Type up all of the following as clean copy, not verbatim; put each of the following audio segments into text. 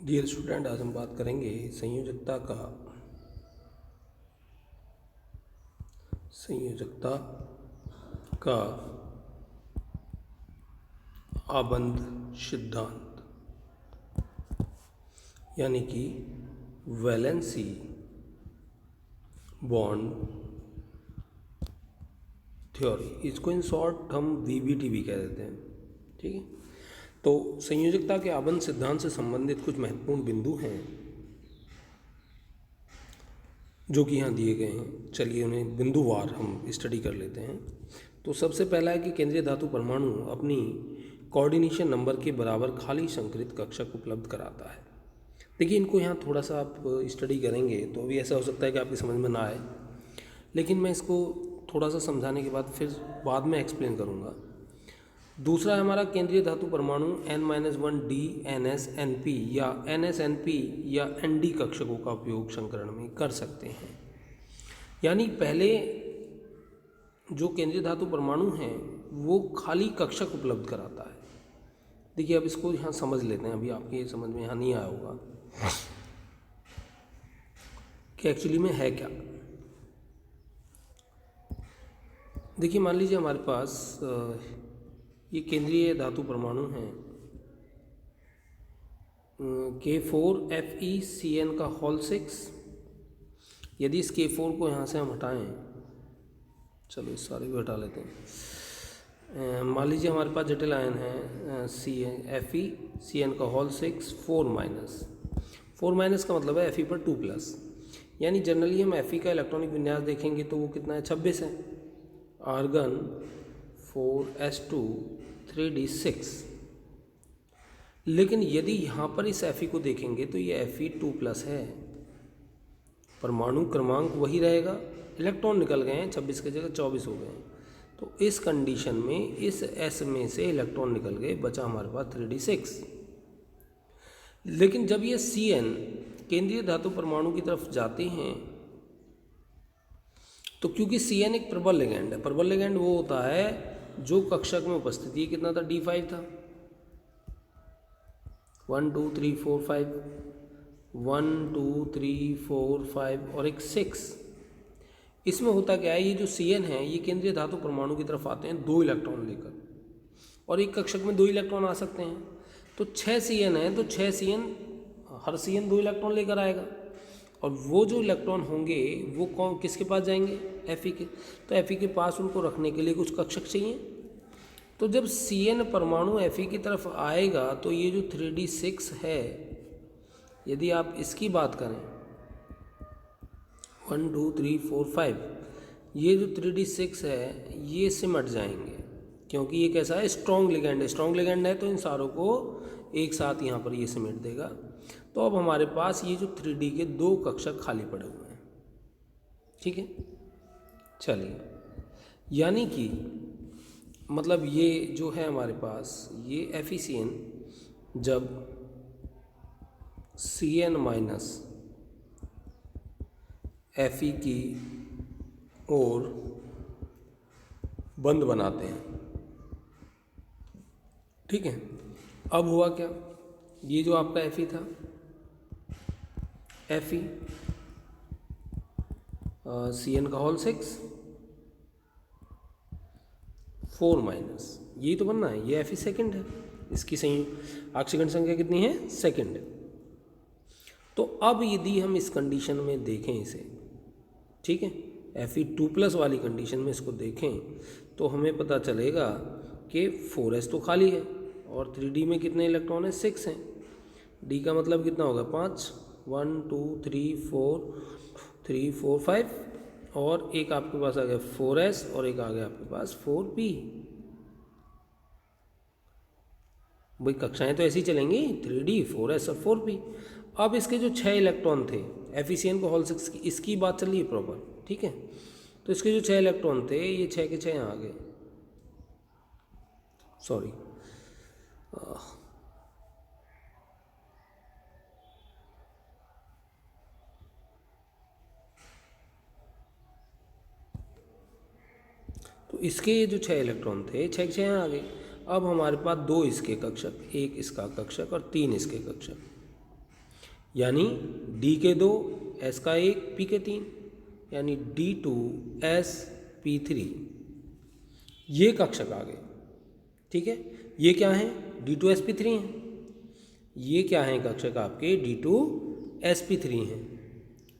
Dear student, आज हम बात करेंगे संयोजकता का आबंध सिद्धांत, यानी कि वैलेंसी बॉन्ड थ्योरी। इसको इन शॉर्ट हम वीबीटी भी कह देते हैं। ठीक है, तो संयोजकता के आबंध सिद्धांत से संबंधित कुछ महत्वपूर्ण बिंदु हैं जो कि यहाँ दिए गए हैं। चलिए उन्हें बिंदुवार हम स्टडी कर लेते हैं। तो सबसे पहला है कि केंद्रीय धातु परमाणु अपनी कोऑर्डिनेशन नंबर के बराबर खाली संकरित कक्षक उपलब्ध कराता है। देखिए, इनको यहाँ थोड़ा सा आप स्टडी करेंगे तो अभी ऐसा हो सकता है कि आपकी समझ में ना आए, लेकिन मैं इसको थोड़ा सा समझाने के बाद फिर बाद में एक्सप्लेन करूँगा। दूसरा है हमारा केंद्रीय धातु परमाणु N-1 D NS NP या NS NP या ND कक्षकों का उपयोग संकरण में कर सकते हैं। यानी पहले जो केंद्रीय धातु परमाणु हैं वो खाली कक्षक उपलब्ध कराता है। देखिए, अब इसको यहाँ समझ लेते हैं। अभी आपके समझ में यहाँ नहीं आया होगा कि एक्चुअली में है क्या। देखिए, मान लीजिए हमारे पास ये केंद्रीय धातु परमाणु हैं K4FeCN का होल 6। यदि इस K4 को यहाँ से हम हटाएं, चलो इस सारे को हटा लेते हैं। मान लीजिए हमारे पास जटिल आयन है FeCN का होल 6 4 माइनस का मतलब है Fe पर 2+। यानी जनरली हम Fe का इलेक्ट्रॉनिक विन्यास देखेंगे तो वो कितना है, 26 है। Argon 4s2 3d6। लेकिन यदि यहाँ पर इस Fe को देखेंगे तो ये Fe 2+ है। परमाणु क्रमांक वही रहेगा, इलेक्ट्रॉन निकल गए हैं, 26 की जगह 24 हो गए हैं। तो इस कंडीशन में इस S में से इलेक्ट्रॉन निकल गए, बचा हमारे पास 3d6। लेकिन जब ये Cn केंद्रीय धातु परमाणु की तरफ जाते हैं तो क्योंकि Cn एक प्रबल लिगैंड है, प्रबल लिगैंड वो होता है जो कक्षक में उपस्थिति है, कितना था, D5 था। 1 2 3 4 5 1 2 3 4 5 और एक 6। इसमें होता क्या है, ये जो Cn है ये केंद्रीय धातु परमाणु की तरफ आते हैं 2 इलेक्ट्रॉन लेकर, और एक कक्षक में 2 इलेक्ट्रॉन आ सकते हैं। तो 6 Cn है तो 6 Cn, हर Cn 2 इलेक्ट्रॉन लेकर आएगा, और वो जो इलेक्ट्रॉन होंगे वो कौन किसके पास जाएंगे, Fe के। तो Fe के पास उनको रखने के लिए कुछ कक्षक चाहिए। तो जब Cn परमाणु Fe की तरफ आएगा तो ये जो 3d6 है, यदि आप इसकी बात करें 1 2 3 4 5, ये जो 3d6 है ये सिमट जाएंगे, क्योंकि ये कैसा है, स्ट्रॉन्ग लिगैंड है। स्ट्रॉन्ग लिगैंड है तो इन सारों को एक साथ यहाँ पर ये सिमट देगा। तो अब हमारे पास ये जो 3d के 2 कक्षक खाली पड़े हुए हैं। ठीक है, चलिए, यानी कि मतलब ये जो है हमारे पास ये FeCN जब Cn माइनस Fe की ओर बंद बनाते हैं। ठीक है, अब हुआ क्या, ये जो आपका Fe था, Fe Cn का होल 6 4 माइनस, यही तो बनना है, ये Fe सेकेंड है, इसकी सही आक्षेपण संख्या कितनी है, सेकेंड। तो अब यदि हम इस कंडीशन में देखें इसे, ठीक है, Fe 2+ वाली कंडीशन में इसको देखें तो हमें पता चलेगा कि 4s तो खाली है और 3d में कितने इलेक्ट्रॉन है, 6 हैं। d का मतलब कितना होगा, 5, 1 2 3 4 5, और एक आपके पास आ गया 4s और एक आ गया आपके पास 4p। भाई कक्षाएं तो ऐसी चलेंगी, 3d 4s और 4p। अब इसके जो 6 इलेक्ट्रॉन थे FeCN को होल 6 की, इसकी बात चल रही है प्रॉपर, ठीक है। तो इसके जो 6 इलेक्ट्रॉन थे ये 6 के 6 यहाँ आ गए, सॉरी, तो इसके जो 6 इलेक्ट्रॉन थे 6 के 6 यहाँ आ गए। अब हमारे पास 2 इसके कक्षक, एक इसका कक्षक और 3 इसके कक्षक। यानी D के 2, S का 1, P के 3, यानी D2sp3 ये कक्षक आ गए। ठीक है, ये क्या है? D2sp3 हैं। ये क्या है कक्षक आपके? D2sp3 हैं।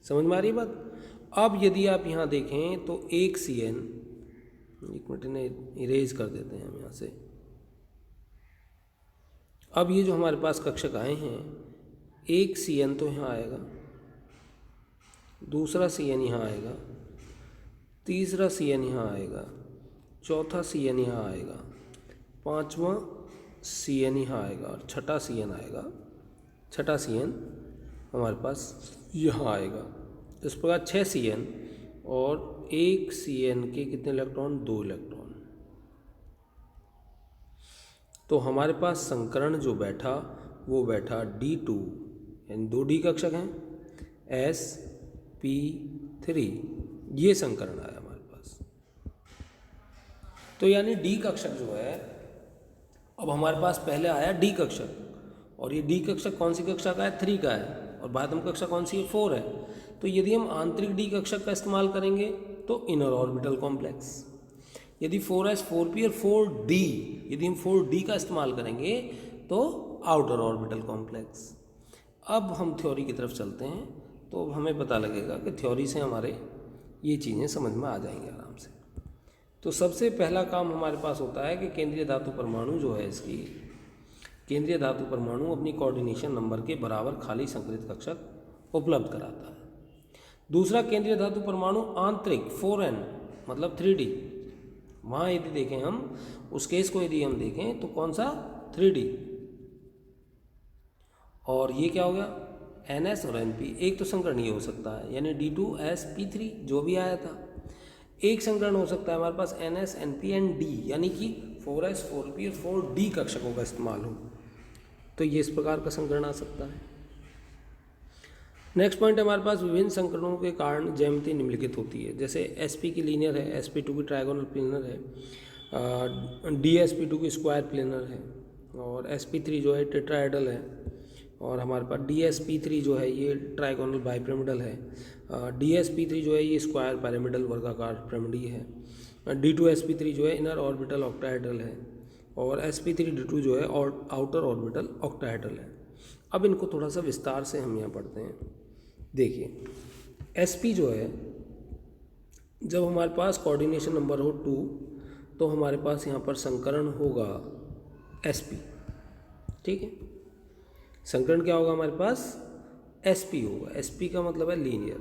समझ में आ रही बात? अब यदि आप यहाँ देखें तो एक CN, एक मिनट इन्हें इरेज कर देते हैं हम यहाँ से। अब ये जो हमारे पास कक्षक आए हैं, एक CN तो यहाँ आएगा, दूसरा CN यहाँ आएगा, तीसरा CN यहाँ आएगा, चौथा CN यहाँ आएगा, पांचवा CN यहाँ आएगा और छठा CN आएगा। छठा CN हमारे पास यहाँ आएगा। इस प्रकार 6 CN और एक CN के कितने इलेक्ट्रॉन? 2 इलेक्ट्रॉन। तो हमारे पास संकरण जो बैठा वो बैठा D2, यानी 2D कक्षक हैं, sp3, ये संकरण आया हमारे पास। तो यानी D कक्षक जो है, अब हमारे पास पहले आया D कक्षक, और ये D कक्षक कौन सी कक्षा का है? 3 का है, और बाह्यतम कक्षा कौन सी है? 4 है। तो यदि हम आंतरिक D कक्षक का इस्तेमाल करेंगे तो इनर ऑर्बिटल कॉम्प्लेक्स, यदि 4s 4p और 4d, यदि हम 4d का इस्तेमाल करेंगे तो आउटर ऑर्बिटल कॉम्प्लेक्स। अब हम थ्योरी की तरफ चलते हैं तो हमें पता लगेगा कि थ्योरी से हमारे ये चीज़ें समझ में आ जाएंगी आराम से। तो सबसे पहला काम हमारे पास होता है कि केंद्रीय धातु परमाणु जो है, इसकी केंद्रीय धातु परमाणु अपनी कोऑर्डिनेशन नंबर के बराबर खाली संकरित कक्षक उपलब्ध कराता है। दूसरा, केंद्रीय धातु परमाणु आंतरिक 4n मतलब 3D, वहाँ यदि देखें हम उस केस को यदि हम देखें तो कौन सा? 3D। और ये क्या हो गया? NS और NP, एक तो संकरण ये हो सकता है, यानी D2sp3 जो भी आया था। एक संकरण हो सकता है हमारे पास NS NP एंड D, यानी कि 4s 4p और 4d कक्षकों का इस्तेमाल हो, तो ये इस प्रकार का संकरण आ सकता है। नेक्स्ट पॉइंट हमारे पास विभिन्न संकरणों के कारण ज्यामिति निम्नलिखित होती है। जैसे sp की लीनियर है, sp2 की ट्रायगोनल प्लेनर है, dsp2 की स्क्वायर प्लेनर है, और sp3 जो है टेट्राहेड्रल है, और हमारे पास dsp3 जो है ये ट्रायगोनल बाइपिरामिडल है, dsp3 जो है ये स्क्वायर पिरामिडल वर्गाकार पिरामिडीय है, d2sp3 जो है इनर ऑर्बिटल ऑक्टाहेड्रल है, और sp3d2 जो है आउटर ऑर्बिटल ऑक्टाहेड्रल है। अब इनको थोड़ा सा विस्तार से हम यहाँ पढ़ते हैं। देखिए sp जो है, जब हमारे पास कोऑर्डिनेशन नंबर हो 2 तो हमारे पास यहाँ पर संकरण होगा sp। ठीक है, संकरण क्या होगा हमारे पास? sp होगा। sp का मतलब है लीनियर,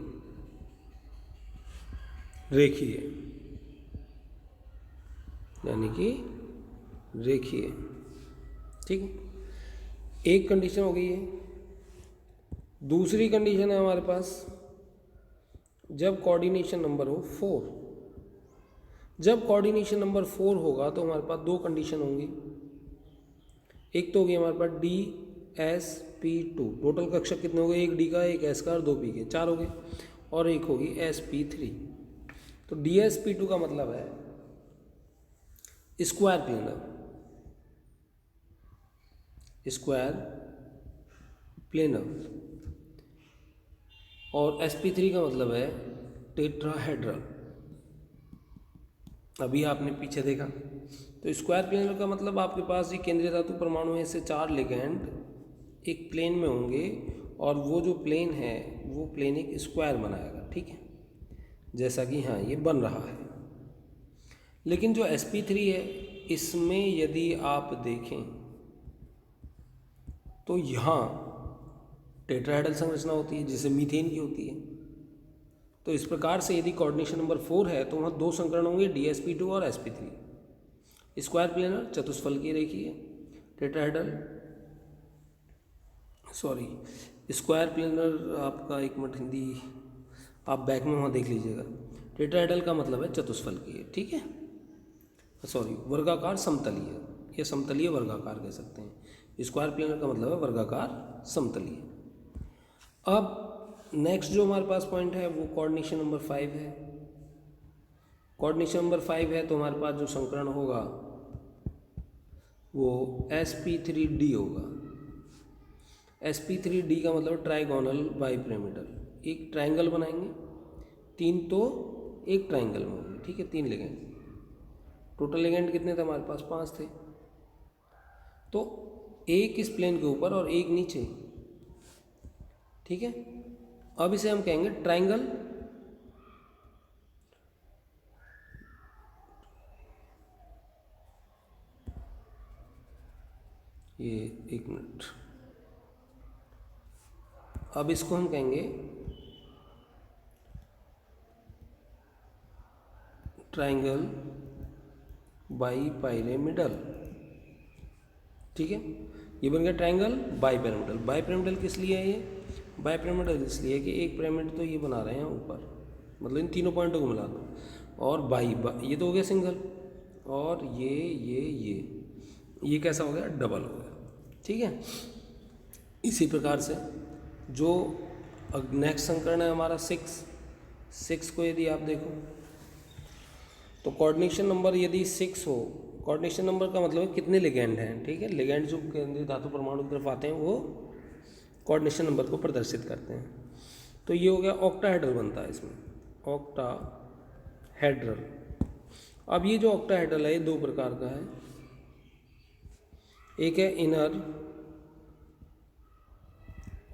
रेखीय, यानी कि रेखीय। ठीक है, एक कंडीशन हो गई है। दूसरी कंडीशन है हमारे पास जब कोऑर्डिनेशन नंबर हो 4। जब कोऑर्डिनेशन नंबर 4 होगा तो हमारे पास 2 कंडीशन होंगी। एक तो होगी हमारे पास dsp2, टोटल कक्षक कितने हो गए? एक d का, एक s का और 2 p के, 4 हो गए, और एक होगी sp3। तो dsp2 का मतलब है स्क्वायर प्लेनर, स्क्वायर प्लेनर, और sp3 का मतलब है टेट्राहेड्रल। अभी आपने पीछे देखा तो स्क्वायर प्लेनर का मतलब आपके पास ये केंद्रीय धातु परमाणु है, इससे 4 लिगेंड एक प्लेन में होंगे, और वो जो प्लेन है वो प्लेन एक स्क्वायर बनाएगा। ठीक है, जैसा कि हाँ ये बन रहा है। लेकिन जो sp3 है इसमें यदि आप देखें तो यहाँ टेट्राहेड्रल संरचना होती है, जैसे मीथेन की होती है। तो इस प्रकार से यदि कोऑर्डिनेशन नंबर 4 है तो वहाँ 2 संकरण होंगे, dsp2 और sp3। स्क्वायर प्लेनर चतुष्फलकीय रेखीय, टेट्राहेड्रल स्क्वायर प्लेनर आपका, एक मिनट हिंदी आप बैक में वहाँ देख लीजिएगा। टेट्राहेड्रल का मतलब है चतुष्फलकीय। ठीक है, वर्गाकार समतलीय, या समतलीय वर्गाकार कह सकते हैं। स्क्वायर प्लेनर का मतलब है वर्गाकार समतलीय। अब नेक्स्ट जो हमारे पास पॉइंट है वो कोऑर्डिनेशन नंबर 5 है। कोऑर्डिनेशन नंबर 5 है तो हमारे पास जो संकरण होगा वो sp3d होगा। sp3d का मतलब ट्राइगोनल बाइपिरामिडल, एक ट्राइंगल बनाएंगे, 3 तो एक ट्राइंगल में होंगे, ठीक है, 3 लिगेंड, टोटल लिगेंड कितने थे हमारे पास, 5 थे, तो एक इस प्लेन के ऊपर और एक नीचे, ठीक है। अब इसे हम कहेंगे ट्राइंगल, ये एक मिनट, अब इसको हम कहेंगे ट्राइंगल बाइपिरामिडल, ठीक है। ये बन गया ट्राइंगल बाइपिरामिडल। बाइपिरामिडल किस लिए है ये, बाइपिरामिडल इसलिए कि एक पिरामिड तो ये बना रहे हैं ऊपर, मतलब इन तीनों पॉइंटों को मिला दो, और ये तो हो गया सिंगल, और ये कैसा हो गया, डबल हो गया, ठीक है। इसी प्रकार से जो नेक्स्ट संकर्ण है हमारा 6 को यदि आप देखो तो कोऑर्डिनेशन नंबर यदि 6 हो, कोऑर्डिनेशन नंबर का मतलब कितने लिगेंड हैं, ठीक है, लिगेंड जो केंद्रीय धातु परमाणु की तरफ आते हैं वो कोऑर्डिनेशन नंबर को प्रदर्शित करते हैं। तो ये हो गया ऑक्टाहेड्रल बनता है इसमें, ऑक्टाहेड्रल। अब ये जो ऑक्टाहेड्रल है ये 2 प्रकार का है, एक है इनर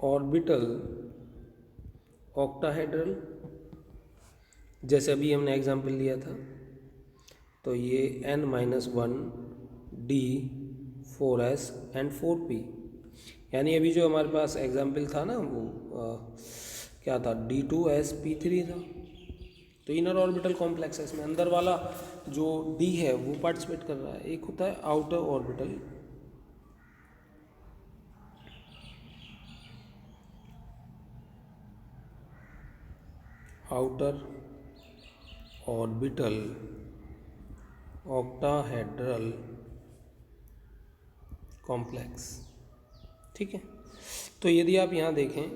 ऑर्बिटल ऑक्टाहेड्रल, जैसे अभी हमने एग्जाम्पल लिया था, तो ये n-1 d 4s and 4p, यानी अभी जो हमारे पास एग्जाम्पल था ना वो क्या था, d2sp3 था, तो इनर ऑर्बिटल कॉम्प्लेक्स है, इसमें अंदर वाला जो d है वो पार्टिसिपेट कर रहा है। एक होता है outer orbital, outer orbital octahedral complex, ठीक है। तो यदि आप यहाँ देखें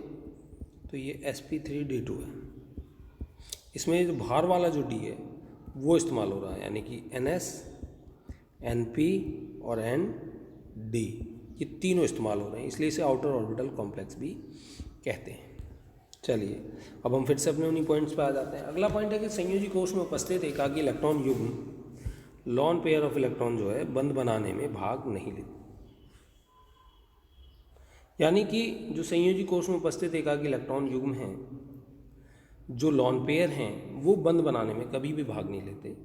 तो ये sp3d2 है, इसमें जो भार वाला जो d है वो इस्तेमाल हो रहा है, यानी कि ns, np और nd, ये तीनों इस्तेमाल हो रहे हैं, इसलिए इसे आउटर ऑर्बिटल कॉम्प्लेक्स भी कहते हैं। चलिए अब हम फिर से अपने उन्हीं पॉइंट्स पे आ जाते हैं। अगला पॉइंट है कि संयोजी कोष में उपस्थित एकाकी इलेक्ट्रॉन युग्म लॉन पेयर ऑफ इलेक्ट्रॉन जो है बंध बनाने में भाग नहीं लेते, यानी कि जो संयोजी कोष में उपस्थित एकाकी इलेक्ट्रॉन युग्म हैं जो लॉन पेयर हैं वो बंध बनाने में कभी भी भाग नहीं लेते।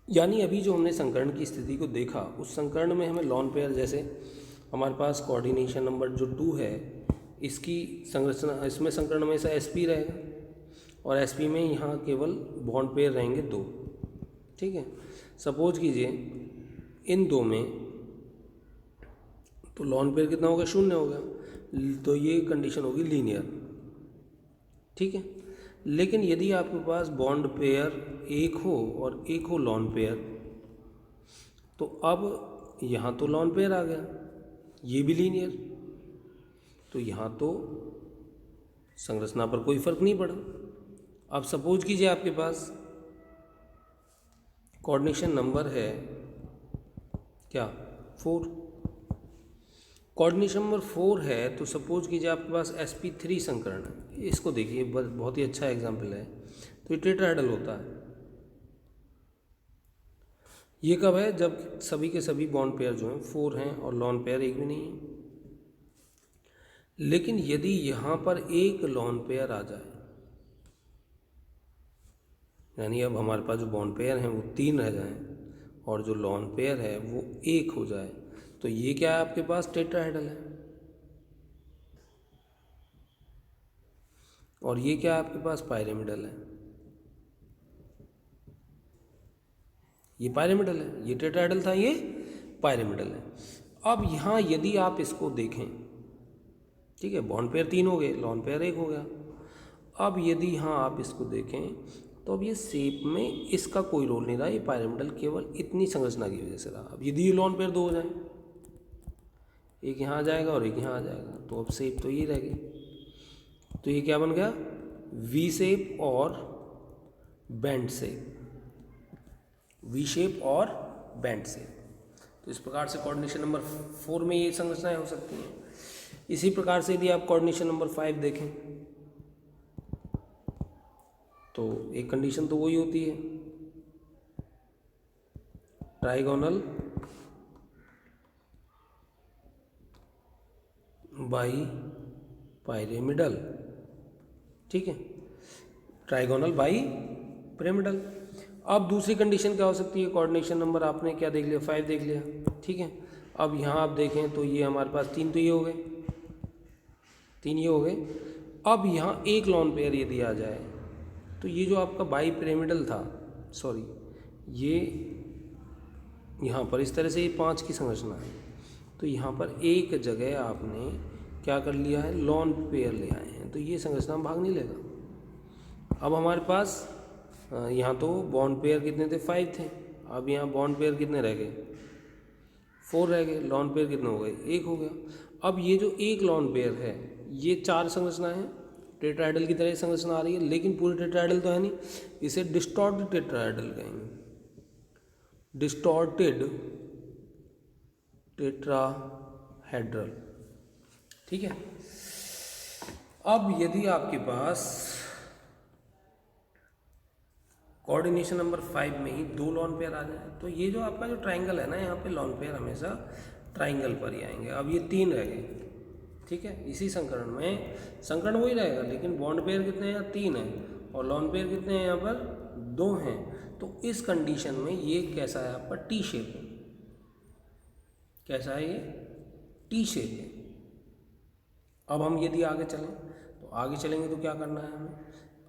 यानी अभी जो हमने संकर्ण की स्थिति को देखा, उस संकर्ण में हमें लॉन पेयर, जैसे हमारे पास कोऑर्डिनेशन नंबर जो 2 है, इसकी संरचना, इसमें संकर्ण में से sp रहेगा और sp में यहाँ केवल बॉन्ड पेयर रहेंगे 2, ठीक है। सपोज कीजिए इन 2 में तो लॉन पेयर कितना होगा, 0 होगा, तो ये कंडीशन होगी लीनियर, ठीक है। लेकिन यदि आपके पास बॉन्ड पेयर एक हो और एक हो लॉन पेयर, तो अब यहाँ तो लॉन पेयर आ गया, ये भी लीनियर, तो यहाँ तो संरचना पर कोई फर्क नहीं पड़ा। अब सपोज कीजिए आपके पास कोऑर्डिनेशन नंबर है क्या, 4, कोऑर्डिनेशन नंबर 4 है, तो सपोज कीजिए आपके पास sp3 संकर्ण है, इसको देखिए बहुत ही अच्छा एग्जाम्पल है, तो ये टेट्राहेड्रल होता है। ये कब है, जब सभी के सभी बॉन्ड पेयर जो हैं 4 हैं और लॉन पेयर एक भी नहीं है। लेकिन यदि यहाँ पर एक लॉन पेयर आ जाए, यानी अब हमारे पास जो बॉन्ड पेयर हैं वो 3 रह जाएं और जो लॉन पेयर है वो 1 हो जाए, तो ये क्या है, आपके पास टेट्राहेड्रल है। और ये क्या है, आपके पास पायरामिडल है, ये पायरामिडल है, ये टेट्राहेड्रल था, ये पायरामिडल है। अब यहाँ यदि आप इसको देखें, ठीक है, बॉन्ड पेयर 3 हो गए, लॉन पेयर 1 हो गया। अब यदि यहाँ आप इसको देखें तो अब ये शेप में इसका कोई रोल नहीं रहा, ये पायरामिडल केवल इतनी संरचना की वजह से रहा। अब यदि ये लॉन पेयर 2 हो जाए, एक यहाँ आ जाएगा और एक यहाँ आ जाएगा, तो अब शेप तो ये रह गई, तो ये क्या बन गया, वी शेप और बैंड शेप, वी शेप और बैंड शेप। तो इस प्रकार से कोऑर्डिनेशन नंबर 4 में ये संरचनाएं हो सकती हैं। इसी प्रकार से यदि आप कोऑर्डिनेशन नंबर 5 देखें तो एक कंडीशन तो वही होती है, ट्राइगोनल बाई पायरेमिडल, ठीक है, ट्राइगोनल बाई पिरामिडल। अब दूसरी कंडीशन क्या हो सकती है, कोऑर्डिनेशन नंबर आपने क्या देख लिया, 5 देख लिया, ठीक है। अब यहाँ आप देखें तो ये हमारे पास 3 तो ये हो गए, 3 ये हो गए। अब यहाँ एक लॉन पेयर यदि आ जाए तो ये जो आपका बाई पिरामिडल था, सॉरी ये यहाँ पर इस तरह से ये 5 की संरचना है, तो यहाँ पर एक जगह आपने क्या कर लिया है, लॉन पेयर ले आए हैं, तो ये संरचना भाग नहीं लेगा। अब हमारे पास यहाँ तो बॉन्ड पेयर कितने थे, 5 थे। अब यहाँ बॉन्ड पेयर कितने रह गए, 4 रह गए। लॉन पेयर कितने हो गए, 1 हो गया। अब ये जो एक लॉन पेयर है ये 4 संरचना है, टेट्राहेड्रल की तरह संरचना आ रही है, लेकिन पूरे टेट्राहेड्रल तो है नहीं, इसे डिस्टॉर्टेड टेट्राहेड्रल कहेंगे, डिस्टॉर्टेड टेट्राहेड्रल, ठीक है। अब यदि आपके पास कोऑर्डिनेशन नंबर 5 में ही 2 लॉन पेयर आ जाए तो ये जो आपका जो ट्राइंगल है ना, यहाँ पे लॉन पेयर हमेशा ट्राइंगल पर ही आएंगे। अब ये 3 रह गए, ठीक है। इसी संकरण में संकरण वही रहेगा, लेकिन बॉन्ड पेयर कितने हैं, 3 हैं, और लॉन पेयर कितने हैं, यहाँ पर 2 हैं। तो इस कंडीशन में ये कैसा है आपका, टी शेप है। कैसा है ये, टी शेप है। अब हम यदि आगे चलें तो आगे चलेंगे तो क्या करना है हमें,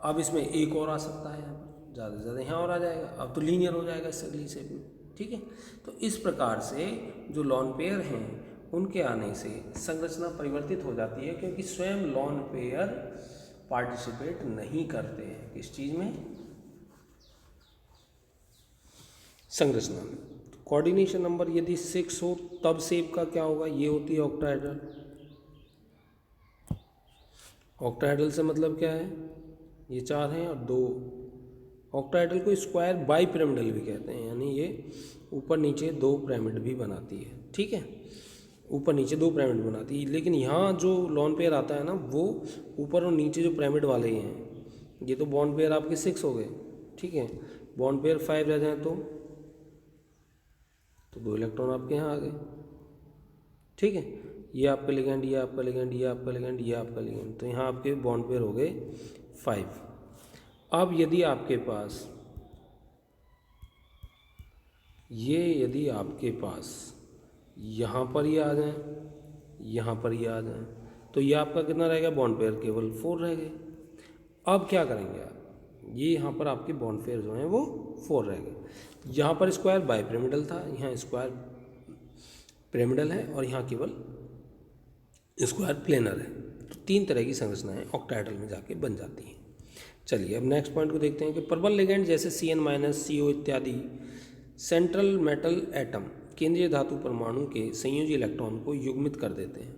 अब इसमें एक और आ सकता है, यहाँ पर ज़्यादा से ज़्यादा यहाँ और आ जाएगा, अब तो लीनियर हो जाएगा इससे अगली शेप में, ठीक है। तो इस प्रकार से जो लॉन पेयर हैं उनके आने से संरचना परिवर्तित हो जाती है, क्योंकि स्वयं लॉन पेयर पार्टिसिपेट नहीं करते हैं किस चीज़ में, संरचना में। तो कोऑर्डिनेशन नंबर यदि 6 हो तब शेप का क्या होगा, ये होती है ऑक्टाहेड्रल। ऑक्टाहेड्रल से मतलब क्या है, ये 4 हैं और 2। ऑक्टाहेड्रल को स्क्वायर बाई पिरामिडल भी कहते हैं, यानी ये ऊपर नीचे 2 पिरामिड भी बनाती है, ठीक है, ऊपर नीचे 2 पिरामिड बनाती है। लेकिन यहाँ जो लॉन पेयर आता है ना, वो ऊपर और नीचे जो पिरामिड वाले ही हैं। ये तो बॉन्ड पेयर आपके 6 हो गए, ठीक है। बॉन्ड पेयर 5 रह जाए तो 2 इलेक्ट्रॉन आपके यहाँ आ गए, ठीक है। ये आपका लिगेंड, ये आपका लिगेंड, ये आपका लिगेंड, ये आपका लिगेंड, तो यहाँ आपके बॉन्ड पेयर हो गए 5। अब यदि आपके पास यहाँ पर ही आ जाए, यहाँ पर ही आ जाए, तो ये आपका कितना रहेगा, बॉन्ड पेयर केवल 4 रह गए। अब क्या करेंगे आप, ये यहाँ पर आपके बॉन्ड पेयर जो हैं वो 4 रह गए। यहाँ पर स्क्वायर बाई पिरामिडल था, यहाँ स्क्वायर पिरामिडल है, और यहाँ केवल स्क्वायर प्लेनर है। तो 3 तरह की संरचनाएं ऑक्टाहेड्रल में जाके बन जाती हैं। चलिए अब नेक्स्ट पॉइंट को देखते हैं कि प्रबल लिगेंड जैसे Cn- CO इत्यादि सेंट्रल मेटल एटम केंद्रीय धातु परमाणु के संयोजी इलेक्ट्रॉन को युग्मित कर देते हैं।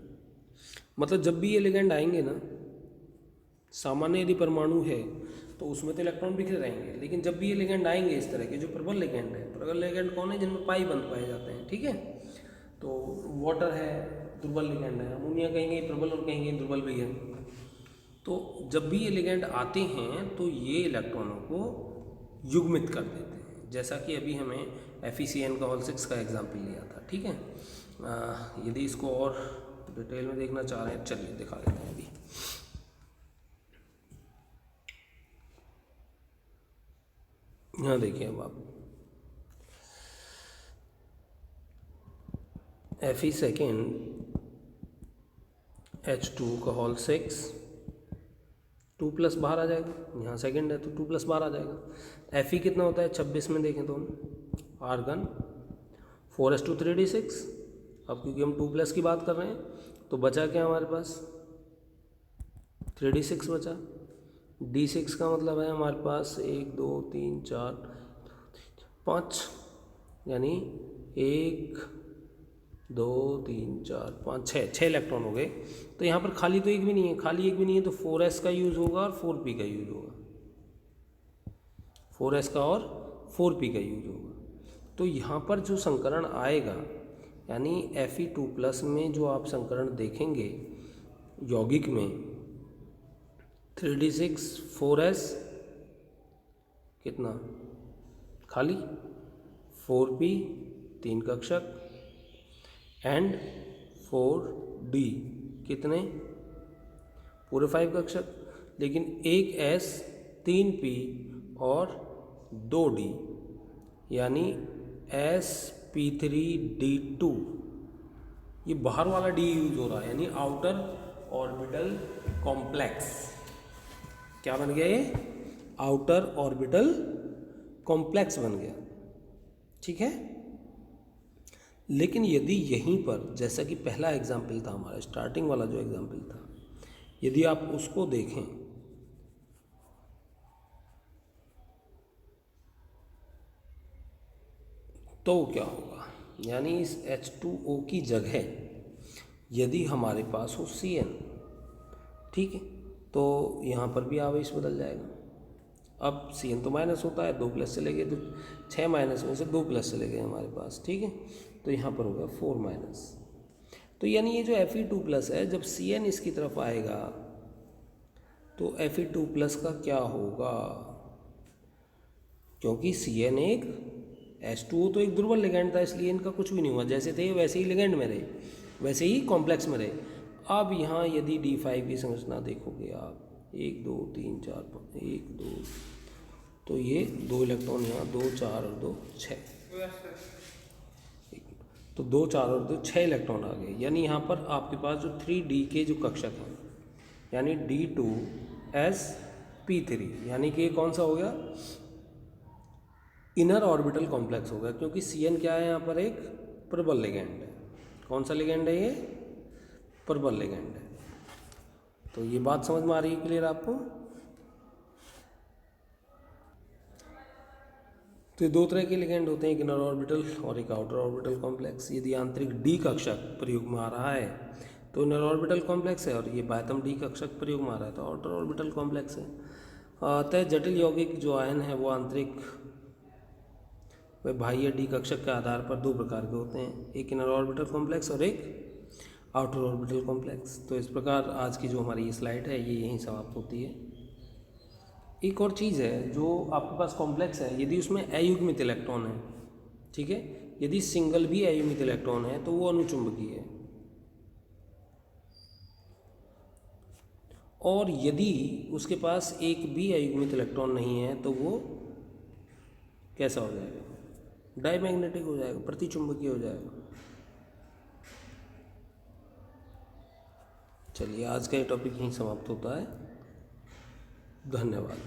मतलब जब भी ये लिगेंड आएंगे ना, सामान्य यदि परमाणु है तो उसमें तो इलेक्ट्रॉन बिखरे रहेंगे, लेकिन जब भी ये लिगेंड आएंगे इस तरह के जो प्रबल लिगेंड है, प्रबल लिगेंड कौन है, जिनमें पाई बंद पाए जाते हैं, ठीक है। तो वाटर है दुर्बल लिगेंड है, अमोनिया कहेंगे प्रबल और कहेंगे दुर्बल भी है। तो जब भी ये लिगेंड आते हैं तो ये इलेक्ट्रॉनों को युग्मित कर देते हैं, जैसा कि अभी हमें FeCN6 का एग्जाम्पल लिया था, ठीक है। यदि इसको और डिटेल में देखना चाह रहे हैं, चलिए दिखा देते हैं। अभी यहाँ देखिए, अब आप Fe2H2 2 प्लस बाहर आ जाएगा, यहाँ सेकंड है तो 2 प्लस बाहर आ जाएगा। Fe कितना होता है 26 में देखें तो हम आर्गन 4s2 3d6। अब क्योंकि हम 2 प्लस की बात कर रहे हैं तो बचा क्या हमारे पास 3d6 बचा। d6 का मतलब है हमारे पास 1 2 3 4 5, यानी 1 2 3 4 5 6 इलेक्ट्रॉन हो गए। तो यहाँ पर खाली तो एक भी नहीं है, खाली एक भी नहीं है, तो 4s का यूज़ होगा और 4p का यूज़ होगा, 4s का और 4p का यूज़ होगा। तो यहाँ पर जो संकरण आएगा, यानी Fe2+ में जो आप संकरण देखेंगे यौगिक में 3d6 4s कितना खाली, 4p 3 कक्षक एंड 4d कितने पूरे 5 कक्षक, लेकिन एक s 3p और 2d यानी sp3d2, ये बाहर वाला d यूज हो रहा है यानी आउटर ऑर्बिटल कॉम्प्लेक्स। क्या बन गया ये? आउटर ऑर्बिटल कॉम्प्लेक्स बन गया। ठीक है, लेकिन यदि यहीं पर जैसा कि पहला एग्जाम्पल था हमारा, स्टार्टिंग वाला जो एग्जाम्पल था, यदि आप उसको देखें तो क्या होगा, यानी इस H2O की जगह यदि हमारे पास हो Cn, ठीक है, तो यहाँ पर भी आवेश बदल जाएगा। अब Cn तो माइनस होता है, 2 प्लस चले गए तो 6 माइनस में से 2 प्लस चले गए हमारे पास। ठीक है, तो यहाँ पर होगा 4 माइनस। तो यानी ये जो Fe2 प्लस है, जब Cn इसकी तरफ आएगा तो Fe2 प्लस का क्या होगा, क्योंकि Cn एक H2O तो एक दुर्बल लिगेंड था, इसलिए इनका कुछ भी नहीं हुआ, जैसे थे वैसे ही लिगेंड में रहे, वैसे ही कॉम्प्लेक्स में रहे। अब यहाँ यदि D5 की संरचना देखोगे आप, 1 2 3 4 5 1 2, तो ये 2 इलेक्ट्रॉन यहाँ, 2 4 और 2 6, तो 2 4 और 2 6 इलेक्ट्रॉन आ गए। यानी यहाँ पर आपके पास जो 3D के जो कक्षक हैं, यानी D2sp3, यानी कि ये कौन सा हो गया, इनर ऑर्बिटल कॉम्प्लेक्स होगा, क्योंकि Cn क्या है यहाँ पर, एक प्रबल लिगेंड है। कौन सा लिगेंड है ये? प्रबल लिगेंड है। तो ये बात समझ में आ रही है क्लियर आपको? तो ये 2 तरह के लिगेंड होते हैं, एक इनर ऑर्बिटल और एक आउटर ऑर्बिटल कॉम्प्लेक्स। यदि आंतरिक D कक्षक प्रयोग में आ रहा है तो इनर ऑर्बिटल कॉम्प्लेक्स है, और ये बाह्यतम D कक्षक प्रयोग में आ रहा है तो आउटर ऑर्बिटल कॉम्प्लेक्स है। अतः जटिल यौगिक जो आयन है वो आंतरिक वे बाह्य D कक्षक के आधार पर 2 प्रकार के होते हैं, एक इनर ऑर्बिटल कॉम्प्लेक्स और एक आउटर ऑर्बिटल कॉम्प्लेक्स। तो इस प्रकार आज की जो हमारी ये स्लाइड है ये यहीं समाप्त होती है। एक और चीज़ है, जो आपके पास कॉम्प्लेक्स है, यदि उसमें अयुग्मित इलेक्ट्रॉन है, ठीक है, यदि सिंगल भी अयुग्मित इलेक्ट्रॉन है तो वो अनुचुंबकीय है, और यदि उसके पास एक भी अयुग्मित इलेक्ट्रॉन नहीं है तो वो कैसा हो जाएगा, डायमैग्नेटिक हो जाएगा, प्रतिचुंबकीय हो जाएगा। चलिए आज का ये टॉपिक यहीं समाप्त होता है। धन्यवाद।